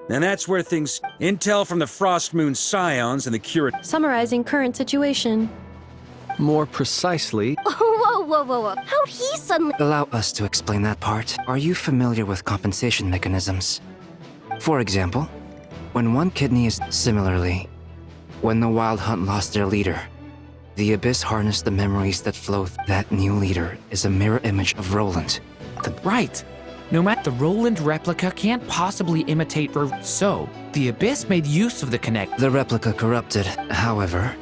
And that's where things... Intel from the Frost Moon Scions and the Curate... Summarizing current situation. More precisely... Whoa. How'd he suddenly... Allow us to explain that part. Are you familiar with compensation mechanisms? For example, when one kidney is... Similarly, when the Wild Hunt lost their leader, the Abyss harnessed the memories that flow. That new leader is a mirror image of Roland. Right. No matter, the Roland replica can't possibly imitate so the Abyss made use of the connect. The replica corrupted, however.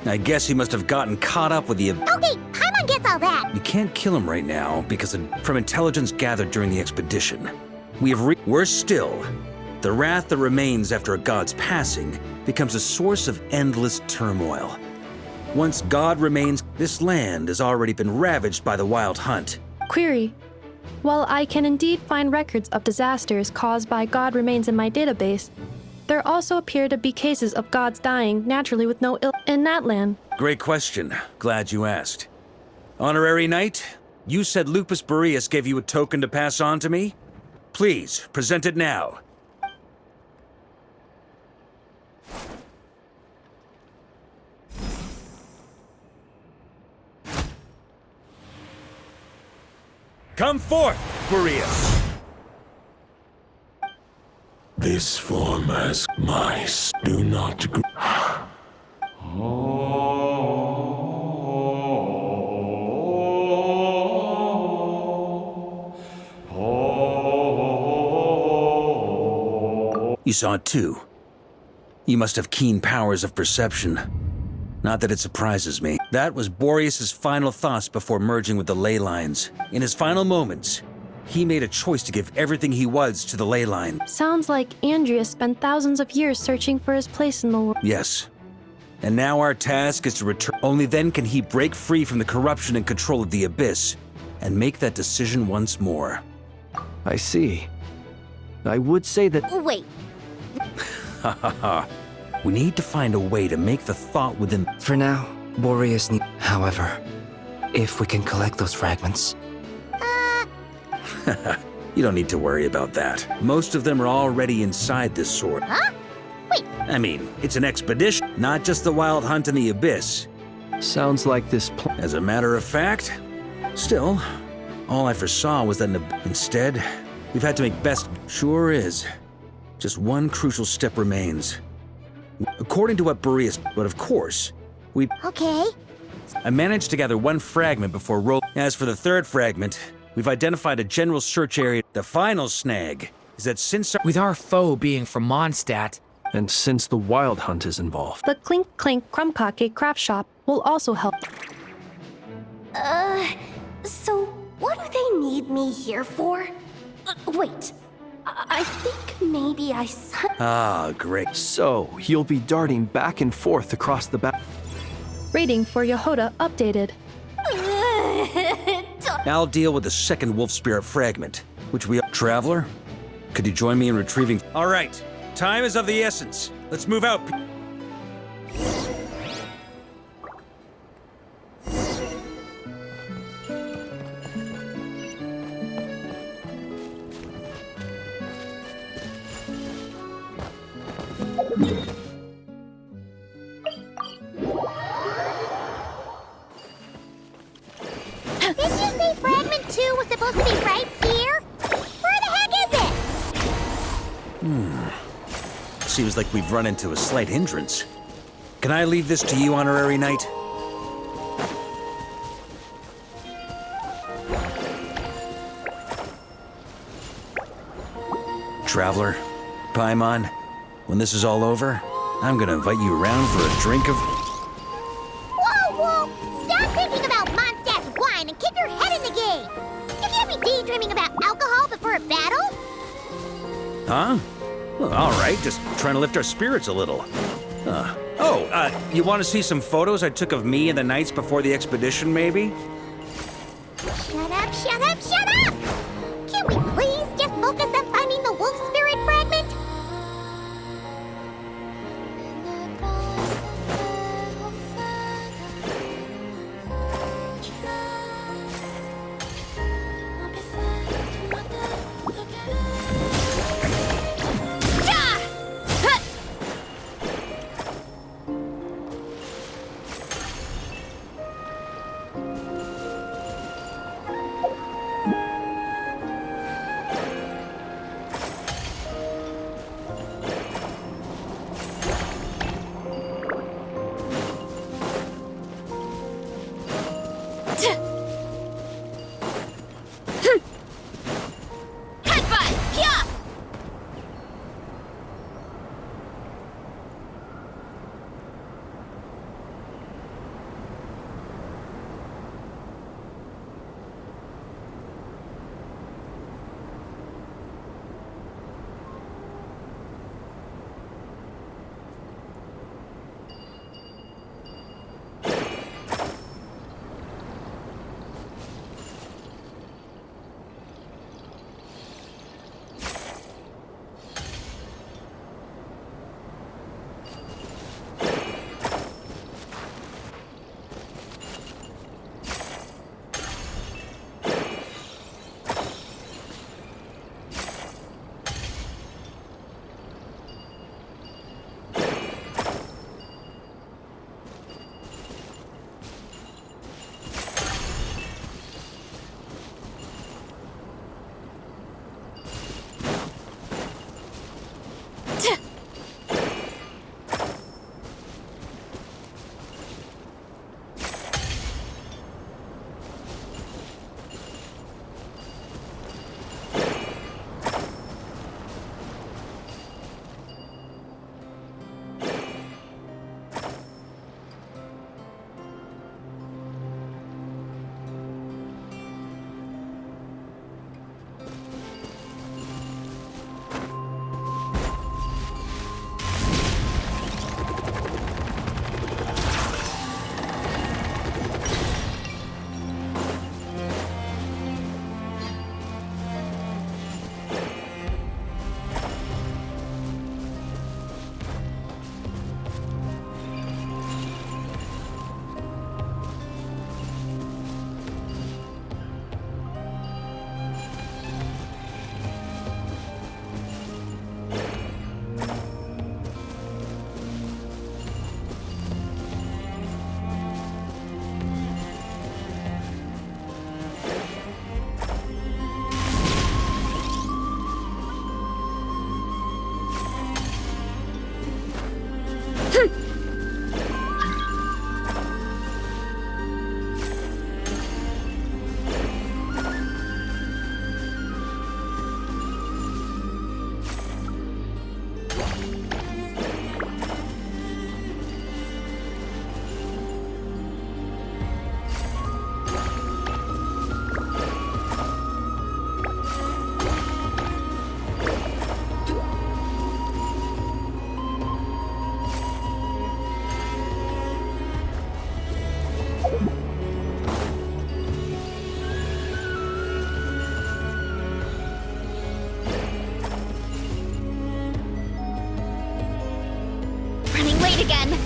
I guess he must have gotten caught up with the... Okay, Paimon gets all that. You can't kill him right now because from intelligence gathered during the expedition. We're still. The wrath that remains after a god's passing becomes a source of endless turmoil. Once God remains, this land has already been ravaged by the Wild Hunt. Query. While I can indeed find records of disasters caused by God remains in my database, there also appear to be cases of gods dying naturally with no ill in that land. Great question. Glad you asked. Honorary Knight, you said Lupus Boreas gave you a token to pass on to me? Please, present it now. Come forth, Boreas! This form has mice. Do not You saw it too. You must have keen powers of perception. Not that it surprises me. That was Boreas' final thoughts before merging with the ley lines. In his final moments, he made a choice to give everything he was to the ley line. Sounds like Andrea spent thousands of years searching for his place in the world. Yes. And now our task is to return. Only then can he break free from the corruption and control of the Abyss and make that decision once more. I see. I would say that... Wait. Ha ha ha. We need to find a way to make the thought within... For now, Boreas need... However, if we can collect those fragments... You don't need to worry about that. Most of them are already inside this sword. Huh? Wait. I mean, it's an expedition, not just the Wild Hunt in the Abyss. Sounds like this As a matter of fact, still, all I foresaw was that instead, we've had to make best... Sure is. Just one crucial step remains. According to what Boreas... But of course, we... Okay. I managed to gather one fragment before roll... As for the third fragment, we've identified a general search area. The final snag is that since... With our foe being from Mondstadt, And since the Wild Hunt is involved... The Clink Clink Krumkake craft shop will also help. So what do they need me here for? Wait. I think maybe I... Ah, great. So, you'll be darting back and forth across the back... Rating for Yehoda updated. I'll deal with the second Wolf Spirit fragment, which we... Traveler? Could you join me in retrieving... All right. Time is of the essence. Let's move out. Didn't you say fragment 2 was supposed to be right here? Where the heck is it? Seems like we've run into a slight hindrance. Can I leave this to you, Honorary Knight? Traveler, Paimon, when this is all over, I'm gonna invite you around for a drink of... Whoa! Stop thinking about Mondstadt's wine and keep your head in the game! You can't be daydreaming about alcohol before a battle? Huh? Well, all right, just trying to lift our spirits a little. You want to see some photos I took of me and the knights before the expedition, maybe? Shut up! Can we please just focus on finding the wolf spirit fragment? Running late again.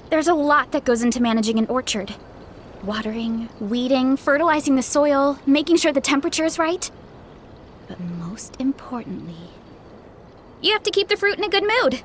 There's a lot that goes into managing an orchard. Watering, weeding, fertilizing the soil, making sure the temperature is right. But most importantly, you have to keep the fruit in a good mood.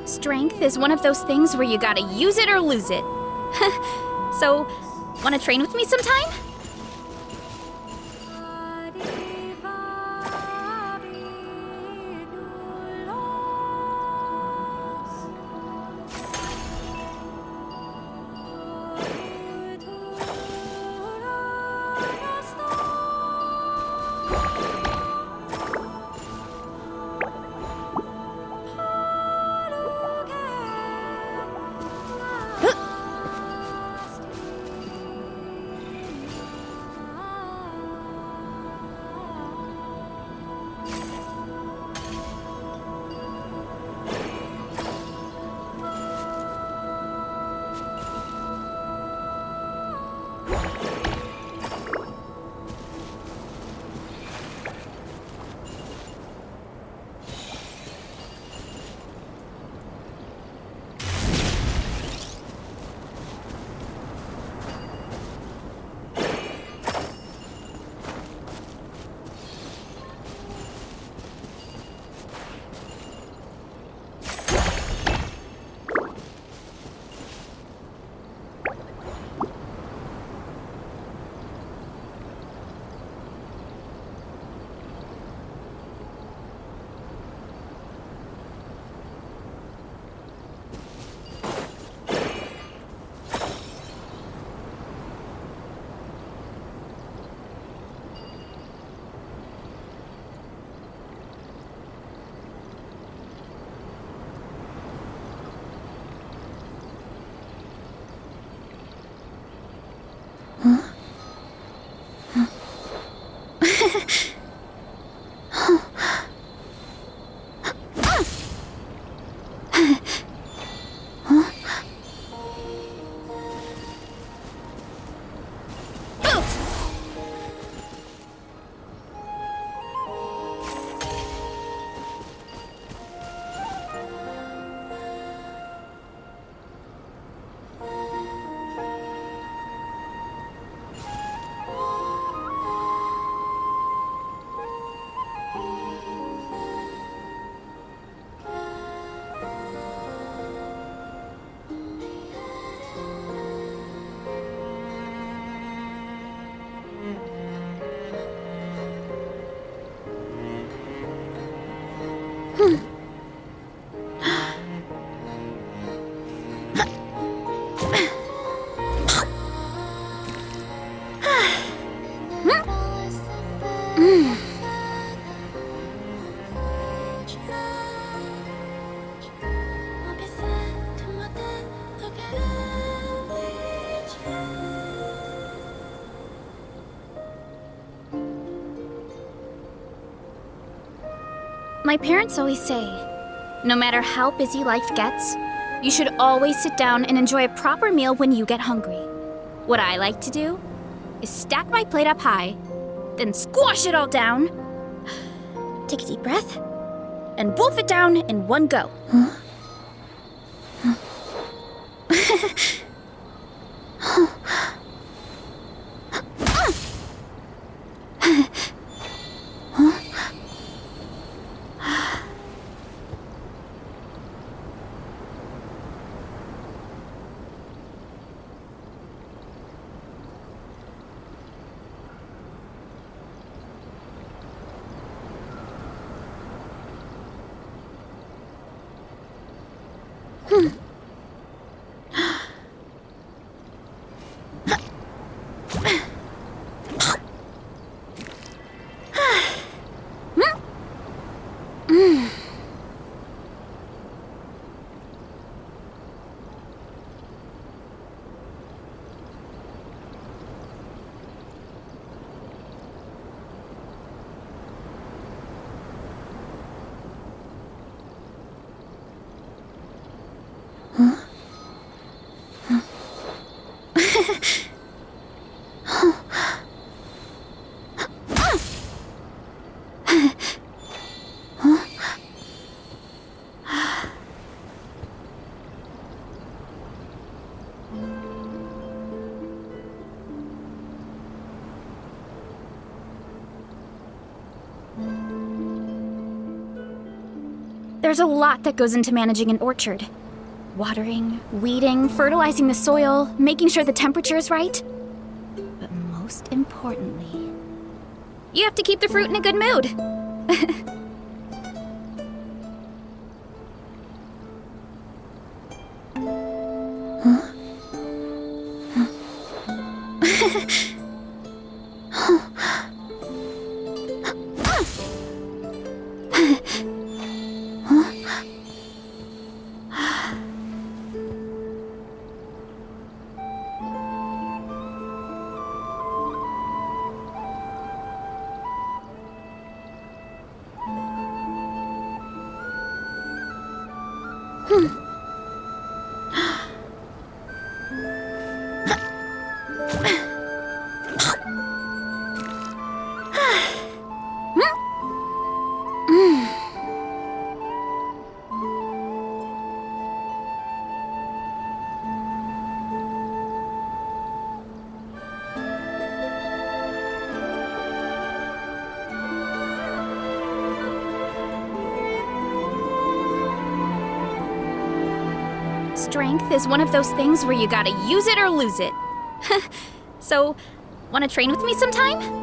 Strength is one of those things where you gotta use it or lose it. So, wanna train with me sometime? My parents always say, no matter how busy life gets, you should always sit down and enjoy a proper meal when you get hungry. What I like to do is stack my plate up high, then squash it all down, take a deep breath, and wolf it down in one go. There's a lot that goes into managing an orchard. Watering, weeding, fertilizing the soil, making sure the temperature is right. But most importantly, you have to keep the fruit in a good mood. Strength is one of those things where you gotta use it or lose it. So, wanna train with me sometime?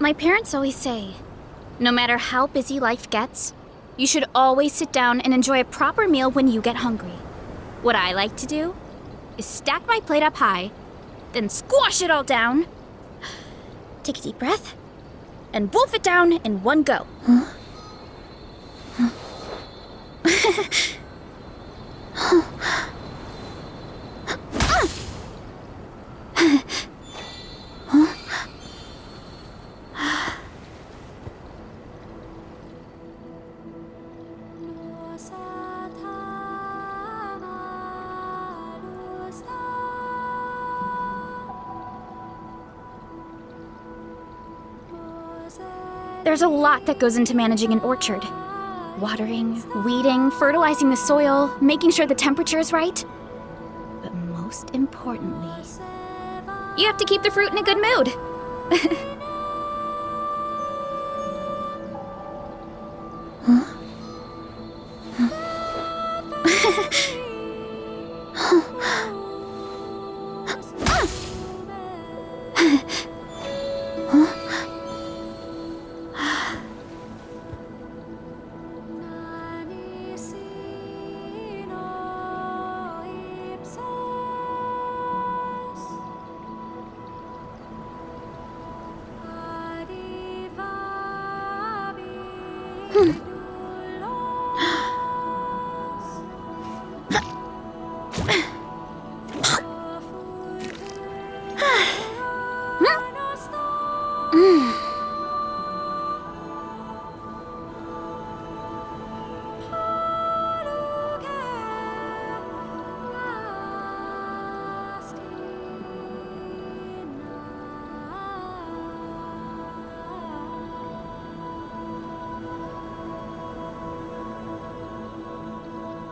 My parents always say, no matter how busy life gets, you should always sit down and enjoy a proper meal when you get hungry. What I like to do is stack my plate up high, then squash it all down, take a deep breath, and wolf it down in one go. There's a lot that goes into managing an orchard. Watering, weeding, fertilizing the soil, making sure the temperature is right. But most importantly, you have to keep the fruit in a good mood.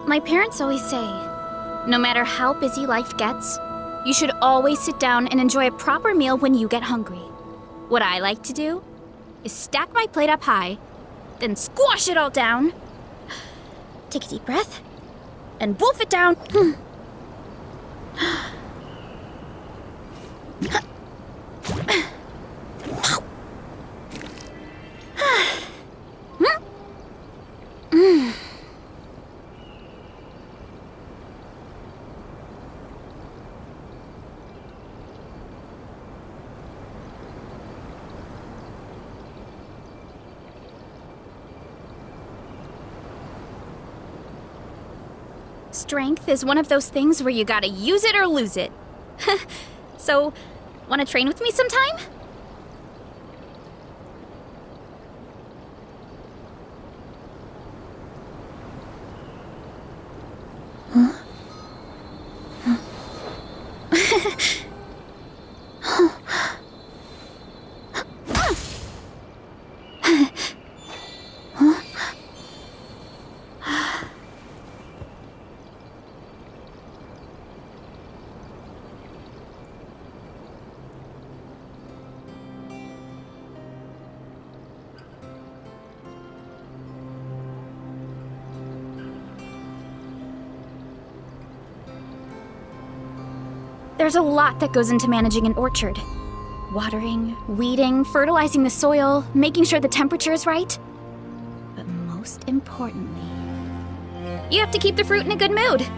My parents always say, no matter how busy life gets, you should always sit down and enjoy a proper meal when you get hungry. What I like to do is stack my plate up high, then squash it all down, take a deep breath, and wolf it down. Strength is one of those things where you gotta use it or lose it. So, wanna train with me sometime? There's a lot that goes into managing an orchard. Watering, weeding, fertilizing the soil, making sure the temperature is right. But most importantly, you have to keep the fruit in a good mood.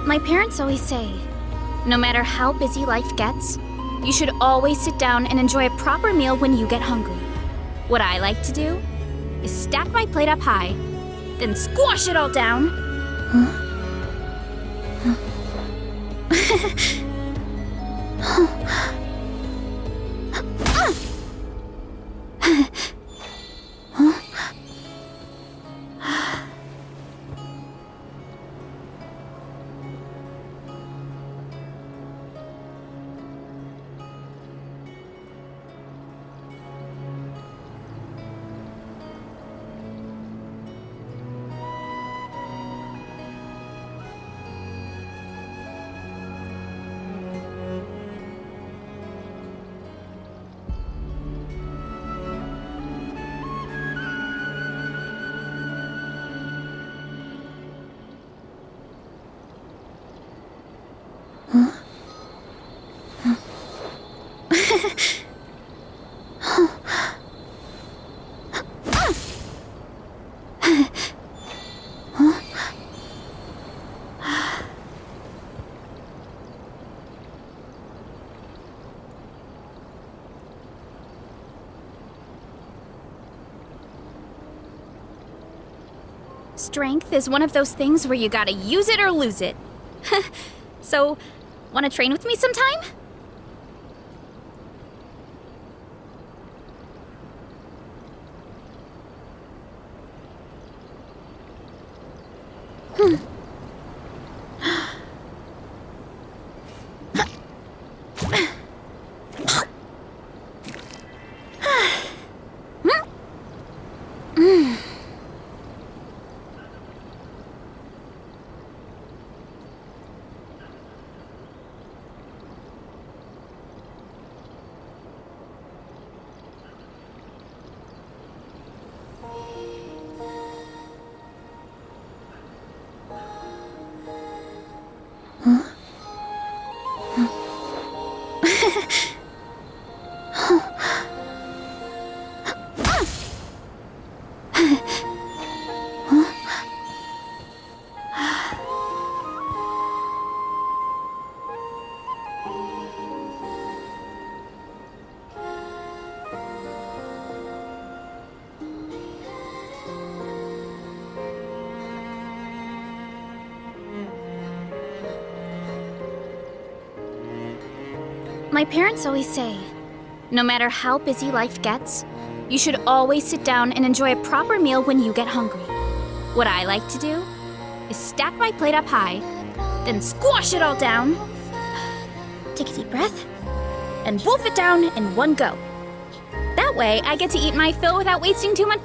My parents always say, no matter how busy life gets, you should always sit down and enjoy a proper meal when you get hungry. What I like to do is stack my plate up high, then squash it all down. Huh? Strength is one of those things where you gotta use it or lose it. So, wanna train with me sometime? My parents always say, no matter how busy life gets, you should always sit down and enjoy a proper meal when you get hungry. What I like to do is stack my plate up high, then squash it all down, take a deep breath, and wolf it down in one go. That way, I get to eat my fill without wasting too much.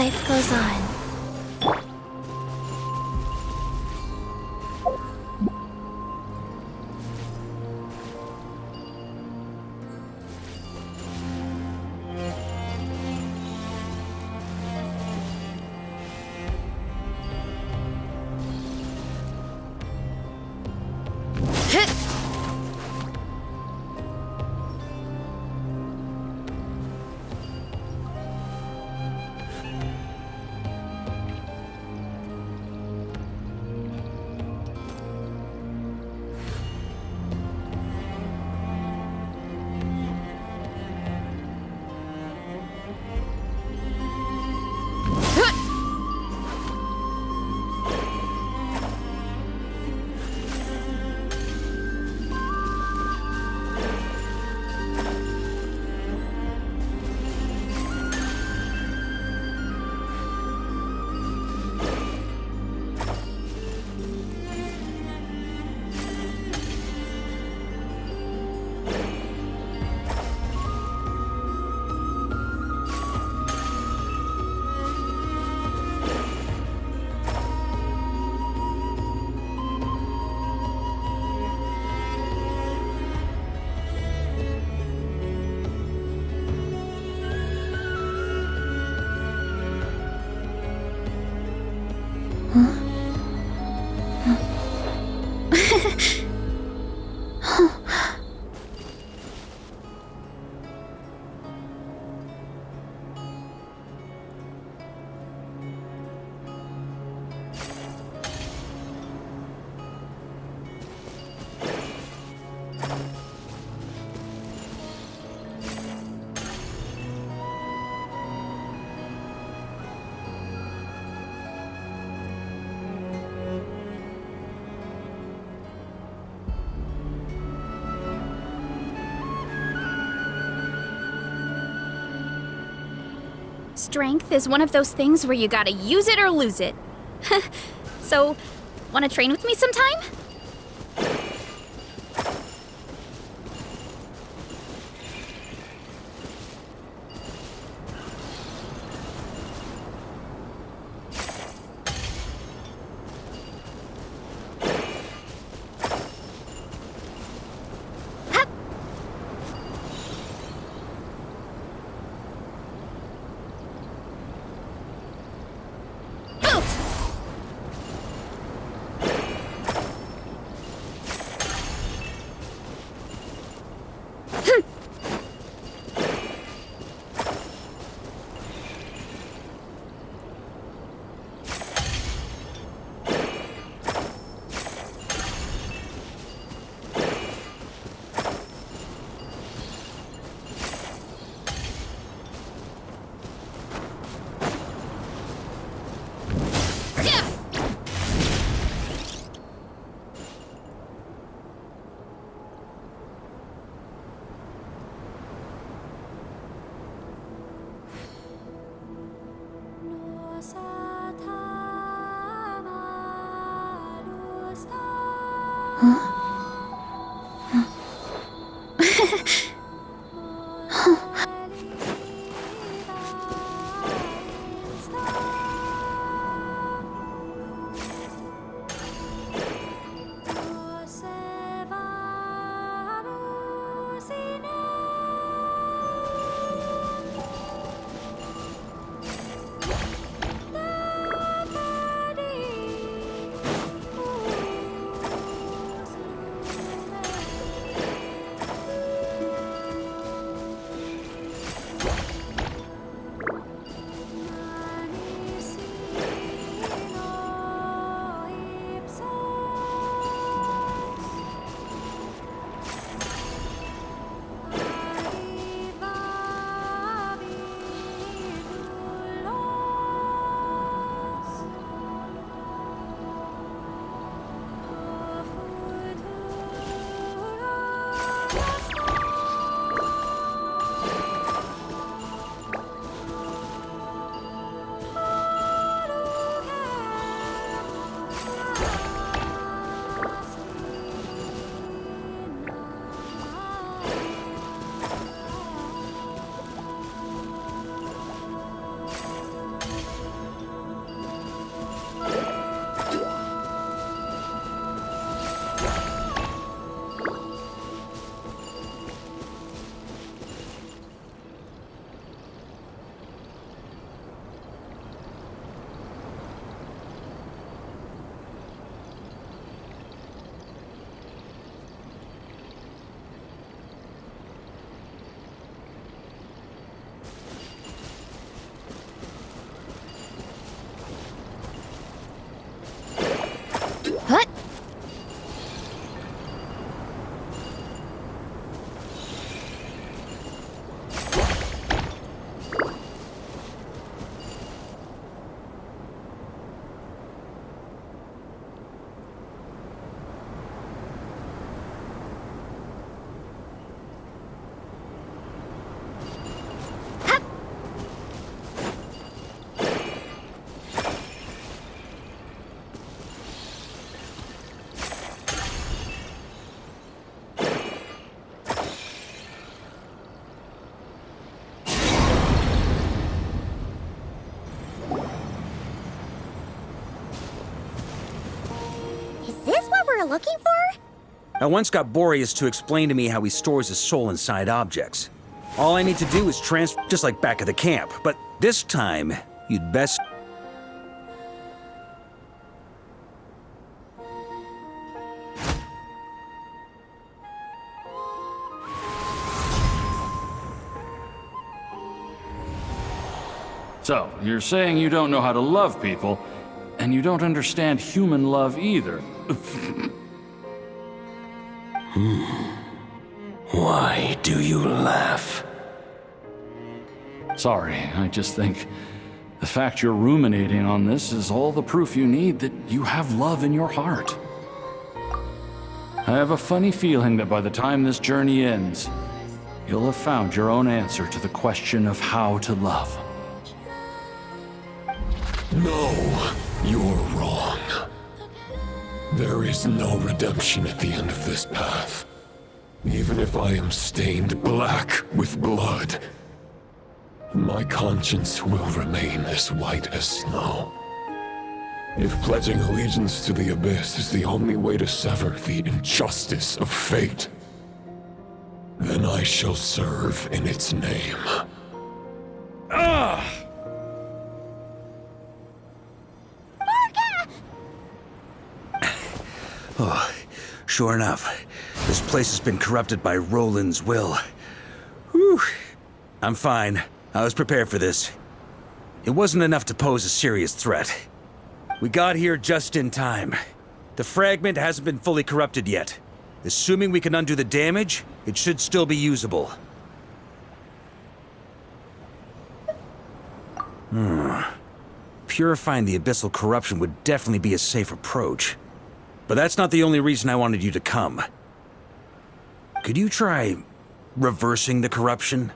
Life goes on. Strength is one of those things where you gotta use it or lose it. So, wanna train with me sometime? looking for? I once got Boreas to explain to me how he stores his soul inside objects. All I need to do is transfer, just like back at the camp, but this time, you'd best... So, you're saying you don't know how to love people, and you don't understand human love either. Why do you laugh? Sorry, I just think the fact you're ruminating on this is all the proof you need that you have love in your heart. I have a funny feeling that by the time this journey ends, you'll have found your own answer to the question of how to love. No, you're wrong. There is no redemption at the end of this path. Even if I am stained black with blood, my conscience will remain as white as snow. If pledging allegiance to the Abyss is the only way to sever the injustice of fate, then I shall serve in its name. Oh, sure enough, this place has been corrupted by Roland's will. Whew. I'm fine. I was prepared for this. It wasn't enough to pose a serious threat. We got here just in time. The fragment hasn't been fully corrupted yet. Assuming we can undo the damage, it should still be usable. Purifying the abyssal corruption would definitely be a safe approach. But that's not the only reason I wanted you to come. Could you try reversing the corruption?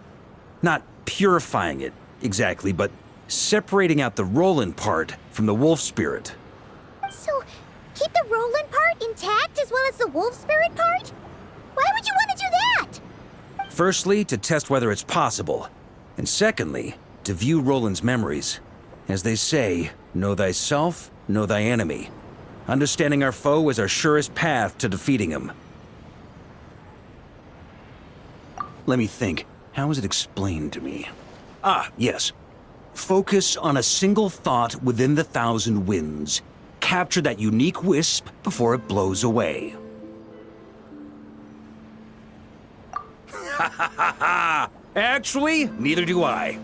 Not purifying it, exactly, but separating out the Roland part from the wolf spirit. So, keep the Roland part intact as well as the wolf spirit part? Why would you want to do that? Firstly, to test whether it's possible. And secondly, to view Roland's memories. As they say, know thyself, know thy enemy. Understanding our foe is our surest path to defeating him. Let me think. How was it explained to me? Ah, yes. Focus on a single thought within the 1,000 winds. Capture that unique wisp before it blows away. Ha ha ha ha! Actually, neither do I.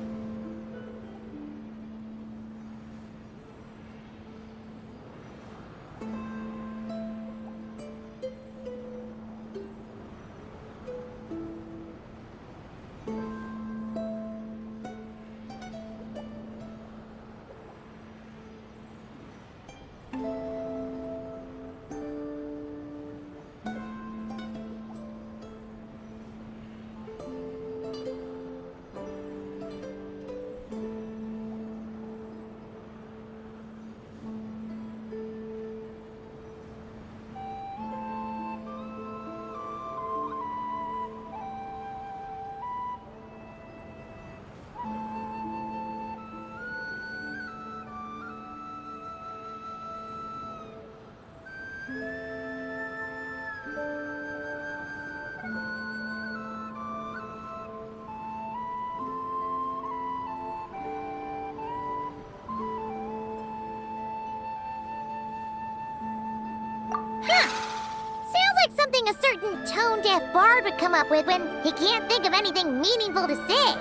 Sounds like something a certain tone-deaf bard would come up with when he can't think of anything meaningful to say.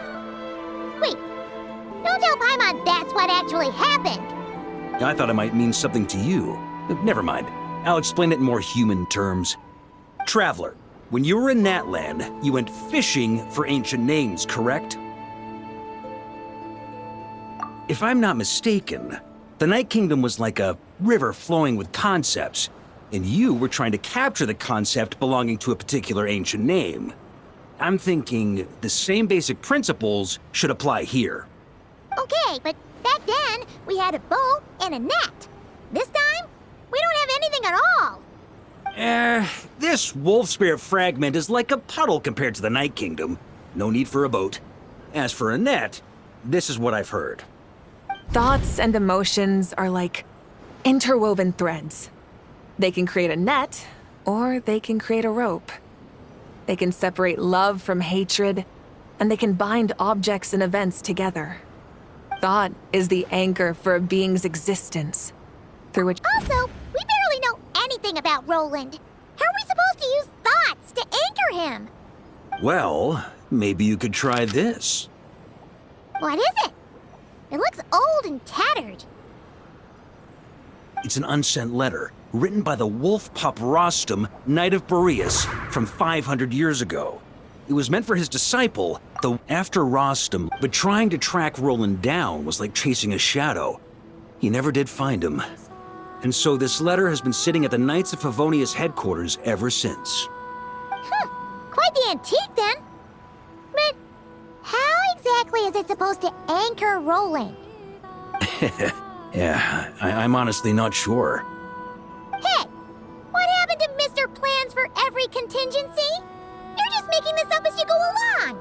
Wait, don't tell Paimon that's what actually happened. I thought it might mean something to you. Never mind. I'll explain it in more human terms. Traveler, when you were in Natland, you went fishing for ancient names, correct? If I'm not mistaken, the Night Kingdom was like a river flowing with concepts, and you were trying to capture the concept belonging to a particular ancient name. I'm thinking the same basic principles should apply here. Okay, but back then, we had a bow and a net. This time, we don't have anything at all. This wolf spirit fragment is like a puddle compared to the Night Kingdom. No need for a boat. As for a net, this is what I've heard. Thoughts and emotions are like interwoven threads. They can create a net, Or they can create a rope. They can separate love from hatred, and they can bind objects and events together. Thought is the anchor for a being's existence, through which— Also, we barely know anything about Roland. How are we supposed to use thoughts to anchor him? Well, maybe you could try this. What is it? It looks old and tattered. It's an unsent letter, written by the wolf pup Rostam, Knight of Boreas, from 500 years ago. It was meant for his disciple, though after Rostam, but trying to track Roland down was like chasing a shadow. He never did find him. And so this letter has been sitting at the Knights of Favonius headquarters ever since. Quite the antique then. But how exactly is it supposed to anchor Roland? Yeah, I'm honestly not sure. Hey, what happened to Mr. Plans for every contingency? You're just making this up as you go along.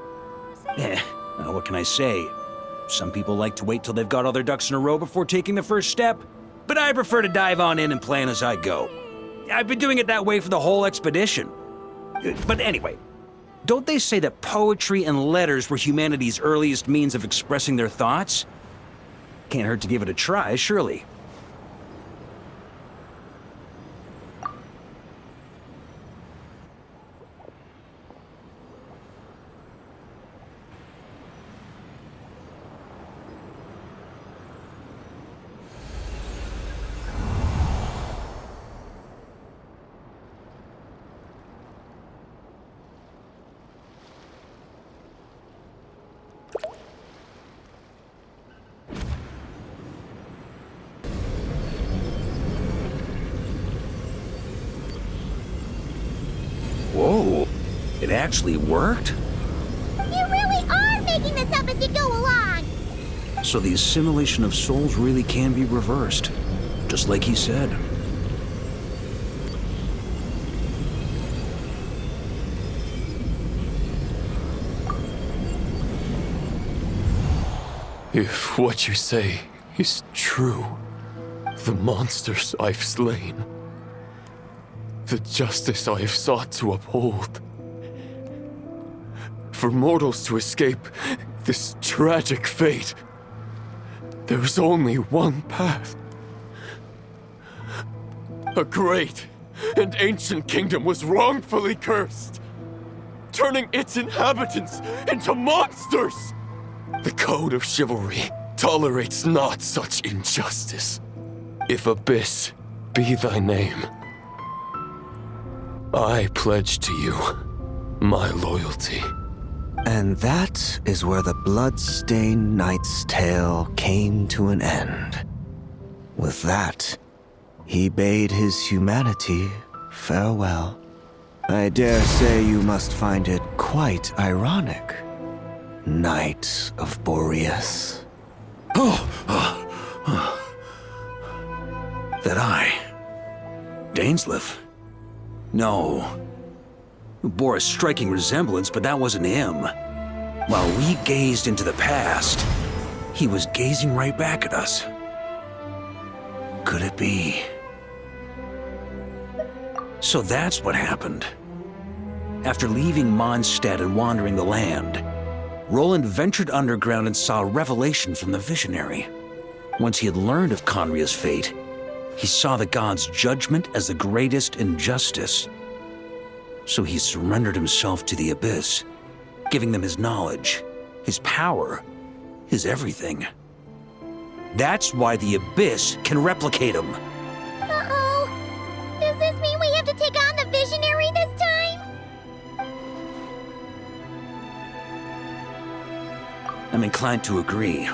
What can I say? Some people like to wait till they've got all their ducks in a row before taking the first step, but I prefer to dive on in and plan as I go. I've been doing it that way for the whole expedition. But anyway, don't they say that poetry and letters were humanity's earliest means of expressing their thoughts? Can't hurt to give it a try, surely. Whoa, it actually worked? You really are making this up as you go along. So the assimilation of souls really can be reversed, just like he said. If what you say is true, the monsters I've slain, the justice I have sought to uphold, for mortals to escape this tragic fate, there is only one path. A great and ancient kingdom was wrongfully cursed, turning its inhabitants into monsters. The code of chivalry tolerates not such injustice. If Abyss be thy name, I pledge to you my loyalty. And that is where the blood-stained knight's tale came to an end. With that, he bade his humanity farewell. I dare say you must find it quite ironic, Knight of Boreas. That I, Dainsleif? No. Bore a striking resemblance, but that wasn't him. While we gazed into the past, he was gazing right back at us. Could it be? So that's what happened. After leaving Mondstadt and wandering the land, Roland ventured underground and saw a revelation from the visionary. Once he had learned of Conria's fate, he saw the gods' judgment as the greatest injustice. So he surrendered himself to the Abyss, giving them his knowledge, his power, his everything. That's why the Abyss can replicate him. Uh-oh. Does this mean we have to take on the Visionary this time? I'm inclined to agree.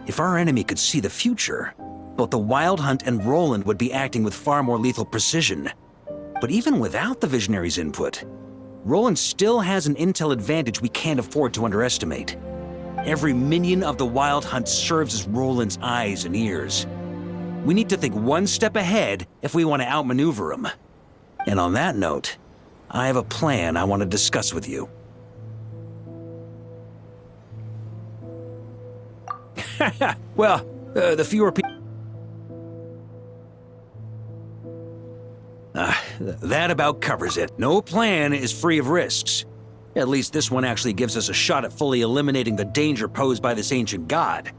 If our enemy could see the future, both the Wild Hunt and Roland would be acting with far more lethal precision. But even without the Visionary's input, Roland still has an intel advantage we can't afford to underestimate. Every minion of the Wild Hunt serves as Roland's eyes and ears. We need to think one step ahead if we want to outmaneuver him. And on that note, I have a plan I want to discuss with you. Well, the fewer people... That about covers it. No plan is free of risks. At least this one actually gives us a shot at fully eliminating the danger posed by this ancient god.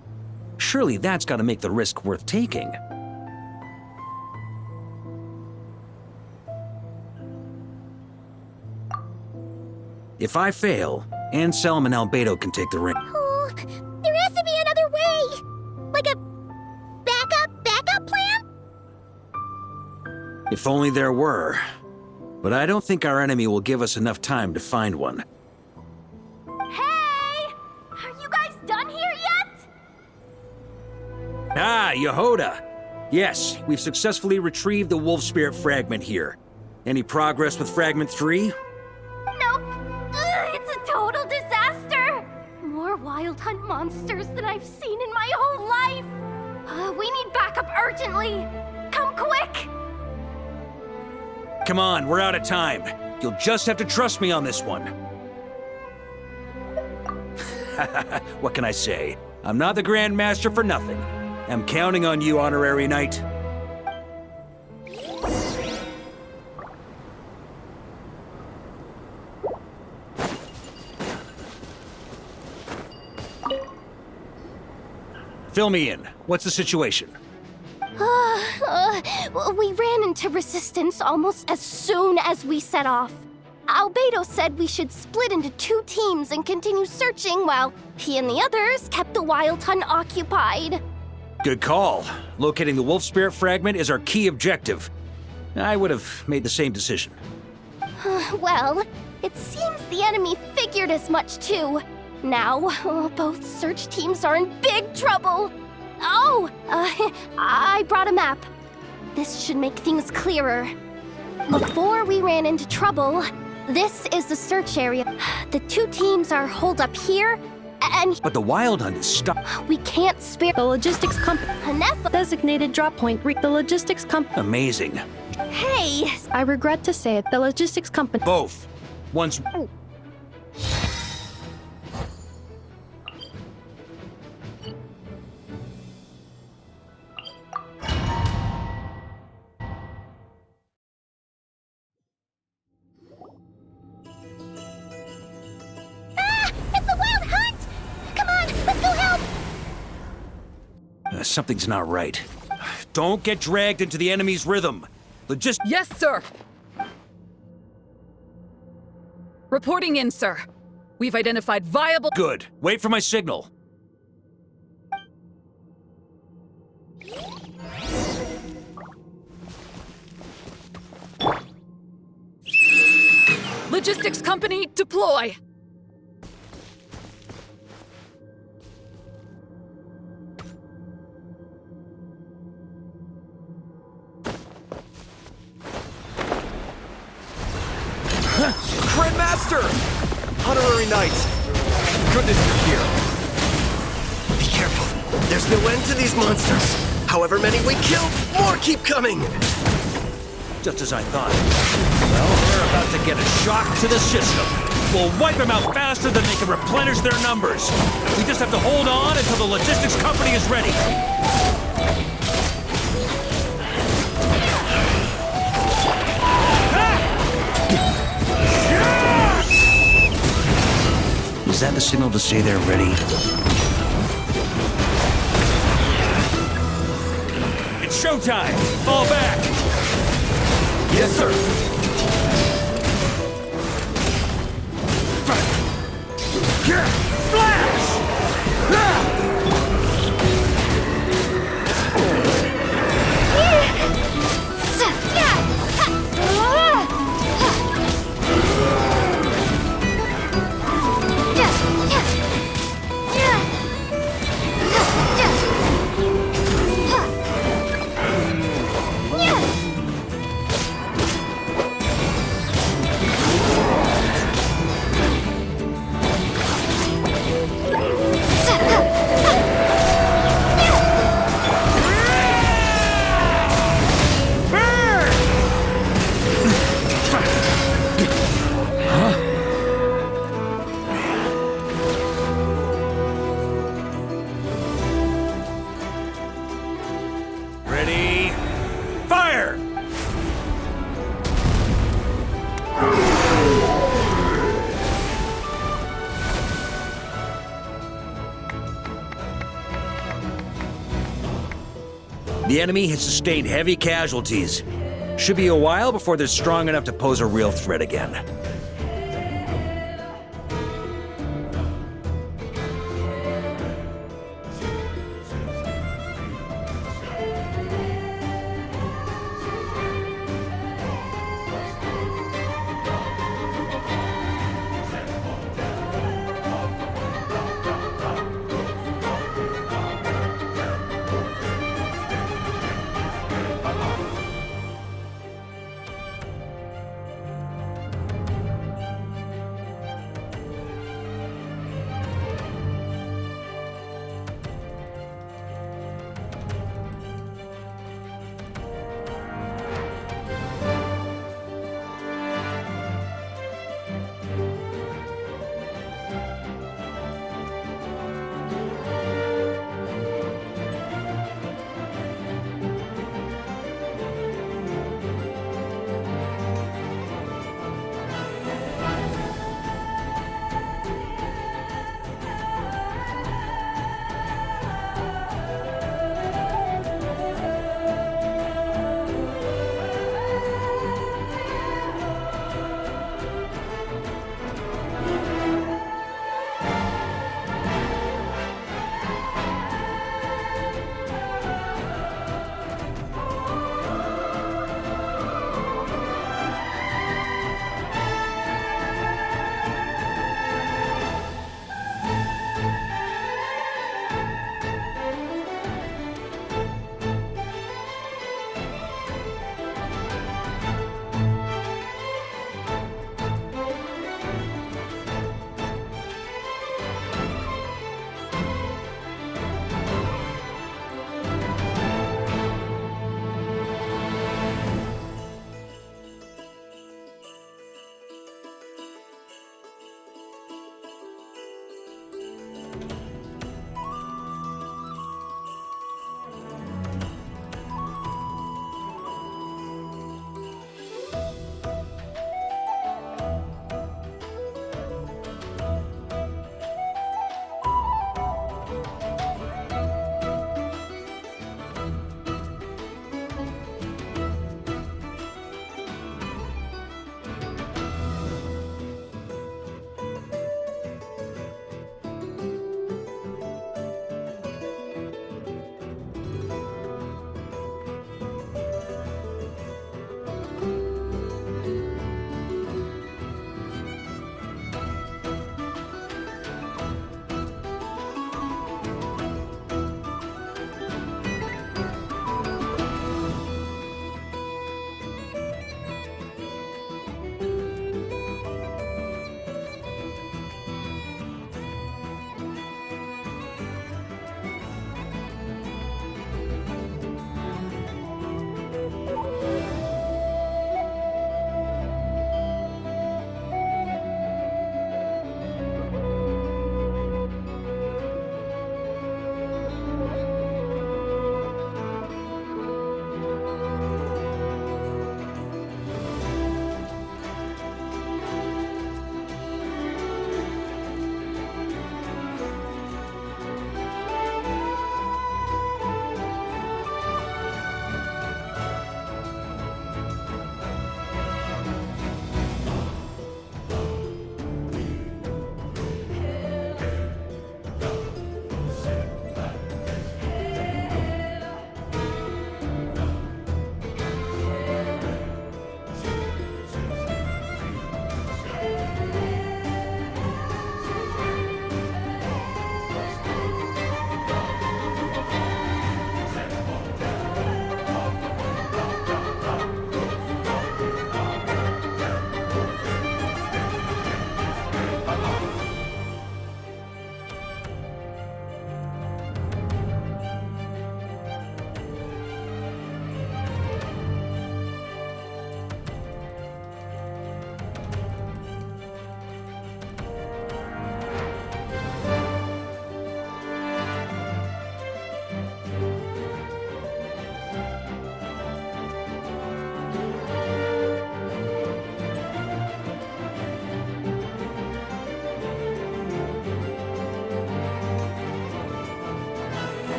Surely that's got to make the risk worth taking. If I fail, Anselm and Albedo can take the ring. Oh, there has to be another way! Like a backup plan? If only there were. But I don't think our enemy will give us enough time to find one. Hey! Are you guys done here yet? Ah, Yehoda! Yes, we've successfully retrieved the Wolf Spirit fragment here. Any progress with Fragment 3? Nope. It's a total disaster! More Wild Hunt monsters than I've seen in my whole life! We need backup urgently! Come quick! Come on, we're out of time. You'll just have to trust me on this one. What can I say? I'm not the Grand Master for nothing. I'm counting on you, Honorary Knight. Fill me in. What's the situation? We ran into resistance almost as soon as we set off. Albedo said we should split into 2 teams and continue searching while he and the others kept the Wild Hunt occupied. Good call. Locating the Wolf Spirit fragment is our key objective. I would have made the same decision. Well, it seems the enemy figured as much too. Now, both search teams are in big trouble. Oh, I brought a map. This should make things clearer. Before we ran into trouble, this is the search area. The 2 teams are holed up here, and But the Wild Hunt is stuck. we can't spare The logistics company enough. designated drop point. The logistics company. Amazing. Hey, I regret to say it. The logistics company. Both. Once. it's the Wild Hunt! Come on, let's go help! Something's not right. Don't get dragged into the enemy's rhythm. Yes, sir! Reporting in, sir. We've identified viable— Good. Wait for my signal. Logistics company, deploy! Grandmaster! Honorary Knight! Goodness you're here! Be careful. There's no end to these monsters. However many we kill, more keep coming! Just as I thought. Well, we're about to get a shock to the system. We'll wipe them out faster than they can replenish their numbers. We just have to hold on until the logistics company is ready. Is that the signal to say they're ready? It's showtime! Fall back! Yes, sir! Flash! The enemy has sustained heavy casualties. Should be a while before they're strong enough to pose a real threat again.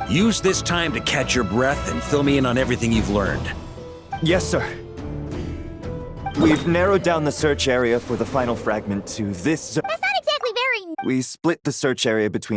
Use this time to catch your breath and fill me in on everything you've learned. Yes, sir. We've narrowed down the search area for the final fragment to this zone. That's not exactly very... We split the search area between